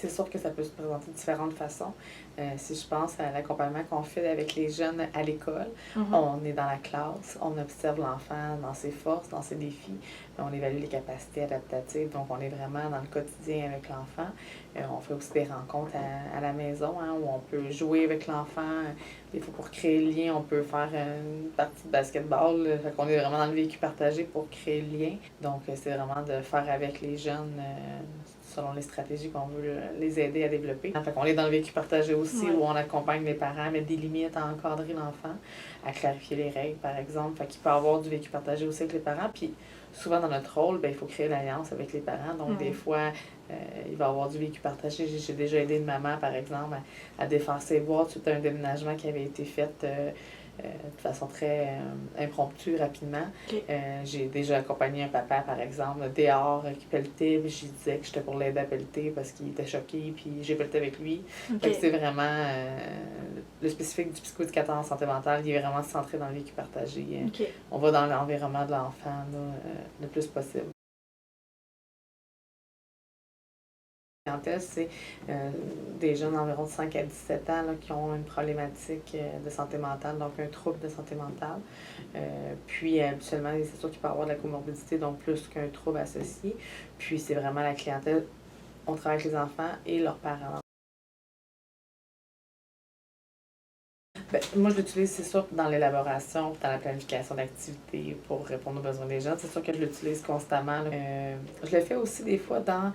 C'est sûr que ça peut se présenter de différentes façons. Si je pense à l'accompagnement qu'on fait avec les jeunes à l'école, on est dans la classe, on observe l'enfant dans ses forces, dans ses défis, on évalue les capacités adaptatives, donc on est vraiment dans le quotidien avec l'enfant. On fait aussi des rencontres à la maison, hein, où on peut jouer avec l'enfant. Des fois, pour créer le lien, on peut faire une partie de basketball. Fait qu'on est vraiment dans le vécu partagé pour créer le lien. Donc, c'est vraiment de faire avec les jeunes selon les stratégies qu'on veut les aider à développer. Fait qu'on est dans le vécu partagé aussi, où on accompagne les parents à mettre des limites, à encadrer l'enfant, à clarifier les règles, par exemple. Fait qu'il peut y avoir du vécu partagé aussi avec les parents. Puis, souvent dans notre rôle, il faut créer l'alliance avec les parents. Donc, des fois, il va y avoir du vécu partagé. J'ai déjà aidé une maman, par exemple, à défaire ses boîtes suite à un déménagement qui avait été fait de façon très impromptue, rapidement. J'ai déjà accompagné un papa, par exemple, dehors, qui pelletait. Puis je lui disais que j'étais pour l'aider à pelleter parce qu'il était choqué, puis j'ai pelleté avec lui. Fait que c'est vraiment le spécifique du psychoéducateur en santé mentale, il est vraiment centré dans le vécu partagé. On va dans l'environnement de l'enfant le plus possible. C'est des jeunes d'environ de 5 à 17 ans là, qui ont une problématique de santé mentale, donc un trouble de santé mentale. Puis habituellement, c'est sûr qu'il peut y avoir de la comorbidité, donc plus qu'un trouble associé. Puis c'est vraiment la clientèle, on travaille avec les enfants et leurs parents. Moi, je l'utilise, c'est sûr, dans l'élaboration, dans la planification d'activités pour répondre aux besoins des jeunes. C'est sûr que je l'utilise constamment. Je le fais aussi des fois dans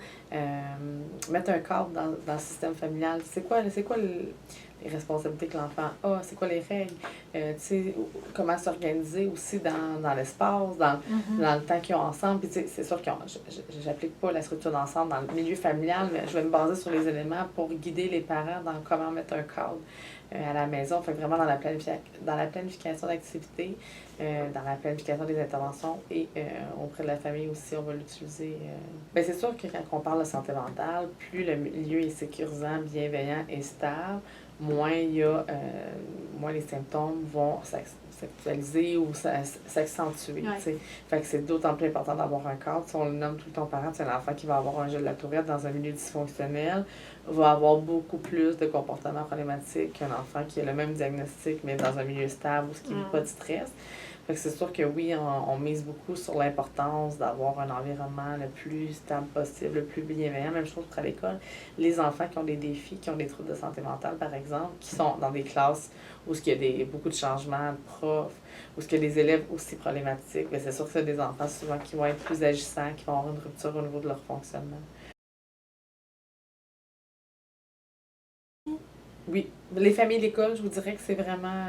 mettre un cadre dans le système familial. C'est quoi les responsabilités que l'enfant a? C'est quoi les règles? Comment s'organiser aussi dans l'espace, dans le temps qu'ils ont ensemble. Puis, c'est sûr que j'applique pas la structure d'ensemble dans le milieu familial, mais je vais me baser sur les éléments pour guider les parents dans comment mettre un cadre à la maison. Fait vraiment dans la planification d'activités, dans la planification des interventions et auprès de la famille aussi, on va l'utiliser. C'est sûr que quand on parle de santé mentale, plus le milieu est sécurisant, bienveillant et stable, moins les symptômes vont s'actualiser ou s'accentuer. Fait que c'est d'autant plus important d'avoir un cadre. Si on le nomme tout le temps parent, c'est un enfant qui va avoir un jeu de la tourette dans un milieu dysfonctionnel, va avoir beaucoup plus de comportements problématiques qu'un enfant qui a le même diagnostic, mais dans un milieu stable où il n'y a pas de stress. Fait que c'est sûr que oui, on mise beaucoup sur l'importance d'avoir un environnement le plus stable possible, le plus bienveillant. Même chose pour à l'école. Les enfants qui ont des défis, qui ont des troubles de santé mentale, par exemple, qui sont dans des classes où il y a beaucoup de changements de profs, où il y a des élèves aussi problématiques, c'est sûr que c'est des enfants souvent qui vont être plus agissants, qui vont avoir une rupture au niveau de leur fonctionnement. Oui, les familles et l'école, je vous dirais que c'est vraiment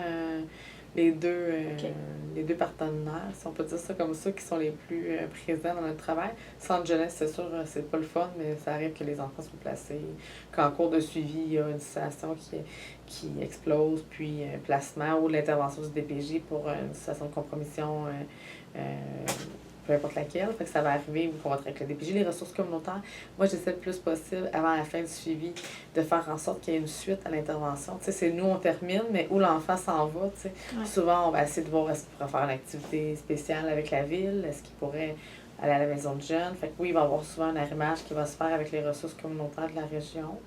les deux partenaires, si on peut dire ça comme ça, qui sont les plus présents dans notre travail. Centre jeunesse, c'est sûr, c'est pas le fun, mais ça arrive que les enfants soient placés. Qu'en cours de suivi, il y a une situation qui explose, puis placement ou l'intervention du DPJ pour une situation de compromission peu importe laquelle. Fait que ça va arriver qu'on va travailler avec le DPJ, les ressources communautaires. Moi, j'essaie le plus possible, avant la fin du suivi, de faire en sorte qu'il y ait une suite à l'intervention. Tu sais, c'est nous, on termine, mais où l'enfant s'en va, tu sais. Souvent, on va essayer de voir est-ce qu'il pourrait faire une activité spéciale avec la ville, est-ce qu'il pourrait aller à la maison de jeunes. Fait que oui, il va y avoir souvent un arrimage qui va se faire avec les ressources communautaires de la région.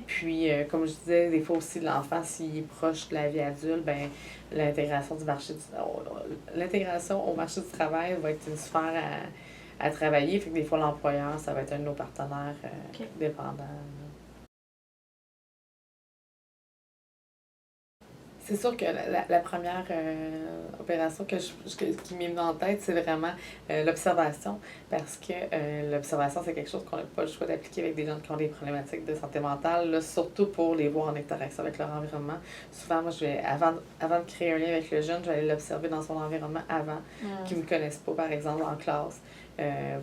Puis, comme je disais, des fois aussi, l'enfant, s'il est proche de la vie adulte, l'intégration au marché du travail va être une sphère à travailler. Fait que des fois, l'employeur, ça va être un de nos partenaires dépendants. C'est sûr que la première opération qui m'est venue en tête, c'est vraiment l'observation. Parce que l'observation, c'est quelque chose qu'on n'a pas le choix d'appliquer avec des gens qui ont des problématiques de santé mentale, là, surtout pour les voir en interaction avec leur environnement. Souvent, moi, avant de créer un lien avec le jeune, je vais aller l'observer dans son environnement avant, qu'ils ne me connaissent pas, par exemple, en classe.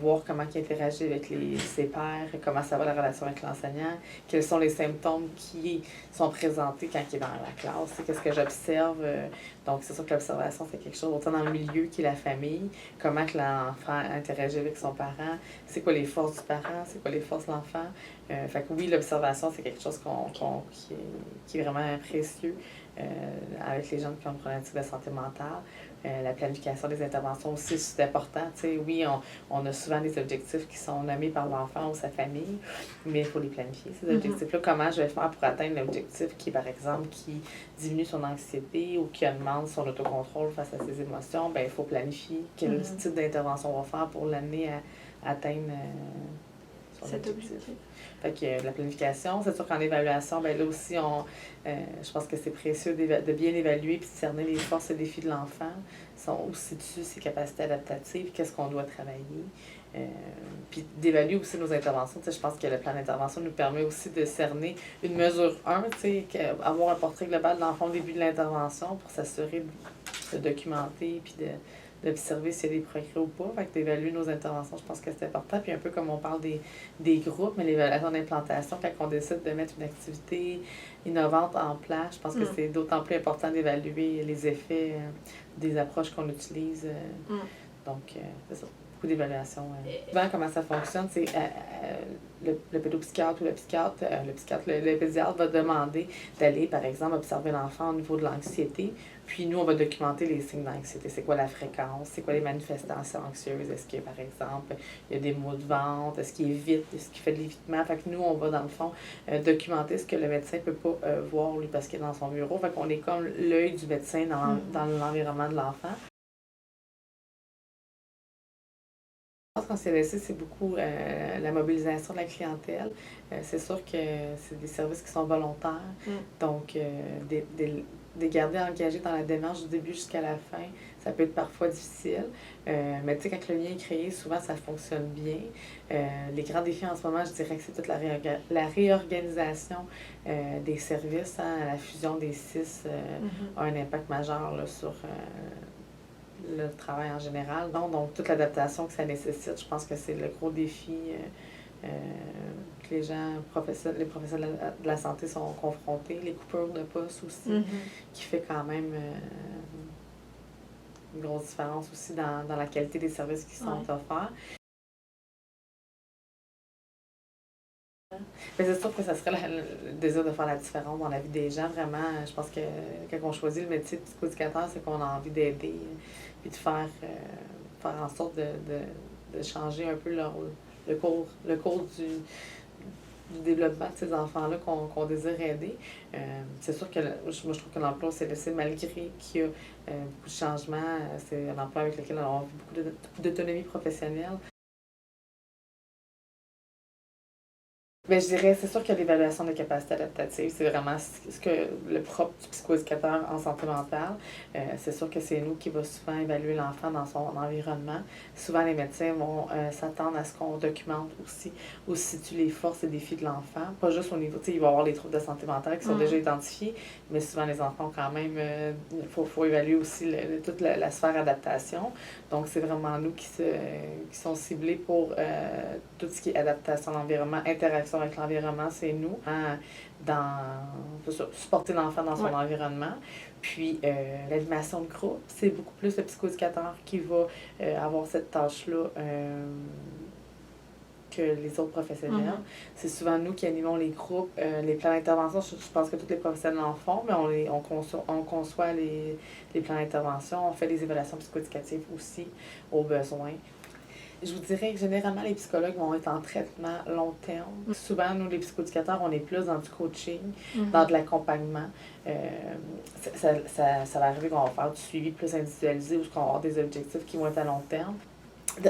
Voir comment il interagit avec ses pairs, comment ça va la relation avec l'enseignant, quels sont les symptômes qui sont présentés quand il est dans la classe, qu'est-ce que j'observe. Donc, c'est sûr que l'observation, c'est quelque chose, autant dans le milieu qui est la famille, comment que l'enfant interagit avec son parent, c'est quoi les forces du parent, c'est quoi les forces de l'enfant. Fait que oui, l'observation, c'est quelque chose qui est vraiment précieux avec les gens qui ont une problématique de santé mentale. La planification des interventions aussi, c'est important. Oui, on a souvent des objectifs qui sont nommés par l'enfant ou sa famille, mais il faut les planifier, ces objectifs-là. Comment je vais faire pour atteindre l'objectif qui, par exemple, qui diminue son anxiété ou qui augmente son autocontrôle face à ses émotions? Ben, il faut planifier quel type d'intervention on va faire pour l'amener à atteindre son objectif. Fait que la planification, c'est sûr qu'en évaluation, ben là aussi, je pense que c'est précieux de bien évaluer puis de cerner les forces et défis de l'enfant. Où se situent ses capacités adaptatives, qu'est-ce qu'on doit travailler. Puis d'évaluer aussi nos interventions. Je pense que le plan d'intervention nous permet aussi de cerner une mesure 1, avoir un portrait global de l'enfant au début de l'intervention pour s'assurer de documenter puis d'observer s'il y a des progrès ou pas. Fait que d'évaluer nos interventions, je pense que c'est important. Puis un peu comme on parle des groupes, mais l'évaluation d'implantation, quand on décide de mettre une activité innovante en place, je pense que c'est d'autant plus important d'évaluer les effets des approches qu'on utilise. Donc, c'est ça. Beaucoup d'évaluation. Souvent, comment ça fonctionne, c'est le pédopsychiatre ou le pédiatre va demander d'aller, par exemple, observer l'enfant au niveau de l'anxiété. Puis nous, on va documenter les signes d'anxiété. C'est quoi la fréquence? C'est quoi les manifestations anxieuses? Est-ce que, par exemple, il y a des maux de ventre? Est-ce qu'il évite? Est-ce qu'il fait de l'évitement? Fait que nous, on va, dans le fond, documenter ce que le médecin ne peut pas voir, lui, parce qu'il est dans son bureau. Fait qu'on est comme l'œil du médecin dans l'environnement de l'enfant. Je pense qu'en CLSC, c'est beaucoup la mobilisation de la clientèle. C'est sûr que c'est des services qui sont volontaires. Donc, de garder engagés dans la démarche du début jusqu'à la fin, ça peut être parfois difficile. Mais tu sais, quand le lien est créé, souvent, ça fonctionne bien. Les grands défis en ce moment, je dirais que c'est toute la réorganisation des services. La fusion des 6 a un impact majeur là, sur le travail en général. Donc, toute l'adaptation que ça nécessite, je pense que c'est le gros défi que les professionnels de la santé sont confrontés. Les coupures de postes aussi, qui fait quand même une grosse différence aussi dans la qualité des services qui sont offerts. Mais c'est sûr que ça serait le désir de faire la différence dans la vie des gens. Vraiment, je pense que quand on choisit le métier de psychoéducateur, c'est qu'on a envie d'aider puis de faire en sorte de changer un peu le cours du développement de ces enfants-là qu'on désire aider. C'est sûr que moi, je trouve que l'emploi s'est laissé, malgré qu'il y a beaucoup de changements, c'est un emploi avec lequel on a beaucoup d'autonomie professionnelle. Bien, je dirais, c'est sûr que l'évaluation des capacités adaptatives, c'est vraiment ce que le propre du psychoéducateur en santé mentale. C'est sûr que c'est nous qui va souvent évaluer l'enfant dans son environnement. Souvent, les médecins vont s'attendre à ce qu'on documente aussi où se situent les forces et défis de l'enfant. Pas juste au niveau, tu sais, il va y avoir les troubles de santé mentale qui sont déjà identifiés, mais souvent, les enfants, quand même, il faut évaluer aussi toute la sphère adaptation. Donc, c'est vraiment nous qui sont ciblés pour tout ce qui est adaptation à l'environnement, interaction avec l'environnement, c'est nous. Supporter l'enfant dans son environnement. Puis, l'animation de groupe, c'est beaucoup plus le psychoéducateur qui va avoir cette tâche-là que les autres professionnels. C'est souvent nous qui animons les groupes. Les plans d'intervention, je pense que tous les professionnels en font, mais on conçoit les plans d'intervention. On fait des évaluations psychoéducatives aussi, aux besoins. Je vous dirais que généralement, les psychologues vont être en traitement long terme. Souvent, nous, les psychoéducateurs, on est plus dans du coaching, dans de l'accompagnement. Ça va arriver qu'on va faire du suivi plus individualisé ou qu'on va avoir des objectifs qui vont être à long terme.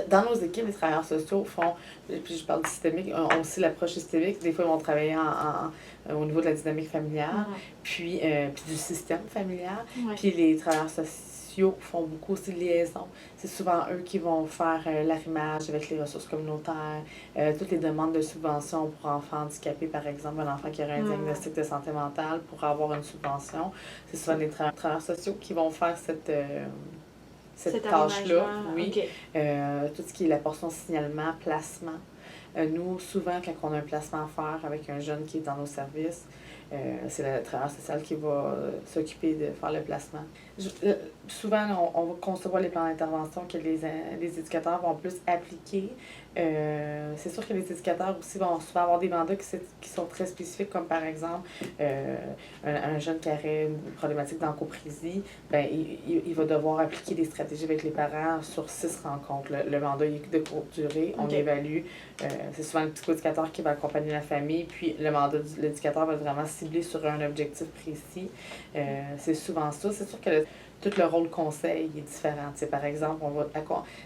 Dans nos équipes, les travailleurs sociaux font, puis je parle du systémique, ont aussi l'approche systémique. Des fois, ils vont travailler au niveau de la dynamique familiale, puis du système familial. Puis les travailleurs sociaux font beaucoup aussi de liaison. C'est souvent eux qui vont faire l'arrimage avec les ressources communautaires, toutes les demandes de subventions pour enfants handicapés, par exemple, un enfant qui aurait un diagnostic de santé mentale pour avoir une subvention. C'est souvent les travailleurs sociaux qui vont faire cette tâche-là, oui. Okay. Tout ce qui est la portion signalement, placement. Nous, souvent, quand on a un placement à faire avec un jeune qui est dans nos services, c'est le travailleur social qui va s'occuper de faire le placement. Souvent, on va concevoir les plans d'intervention que les éducateurs vont plus appliquer. C'est sûr que les éducateurs aussi vont souvent avoir des mandats qui sont très spécifiques, comme par exemple un jeune qui aurait une problématique d'encoprésie, ben, il va devoir appliquer des stratégies avec les parents sur 6 rencontres. Le mandat est de courte durée, on évalue. C'est souvent le psychoéducateur qui va accompagner la famille, puis le mandat de l'éducateur va être vraiment ciblé sur un objectif précis. C'est souvent ça. C'est sûr que tout le rôle conseil est différent. T'sais, par exemple,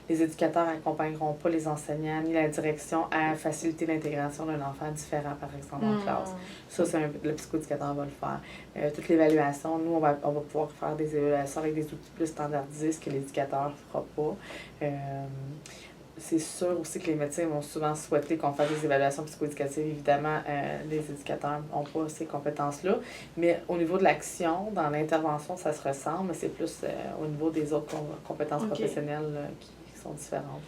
les éducateurs n'accompagneront pas les enseignants ni la direction à faciliter l'intégration d'un enfant différent, par exemple, en classe. Ça, le psychoéducateur va le faire. Toute l'évaluation, nous, on va pouvoir faire des évaluations avec des outils plus standardisés, ce que l'éducateur ne fera pas. C'est sûr aussi que les médecins vont souvent souhaiter qu'on fasse des évaluations psychoéducatives. Évidemment, les éducateurs n'ont pas ces compétences-là. Mais au niveau de l'action, dans l'intervention, ça se ressemble, mais c'est plus au niveau des autres compétences professionnelles qui sont différentes.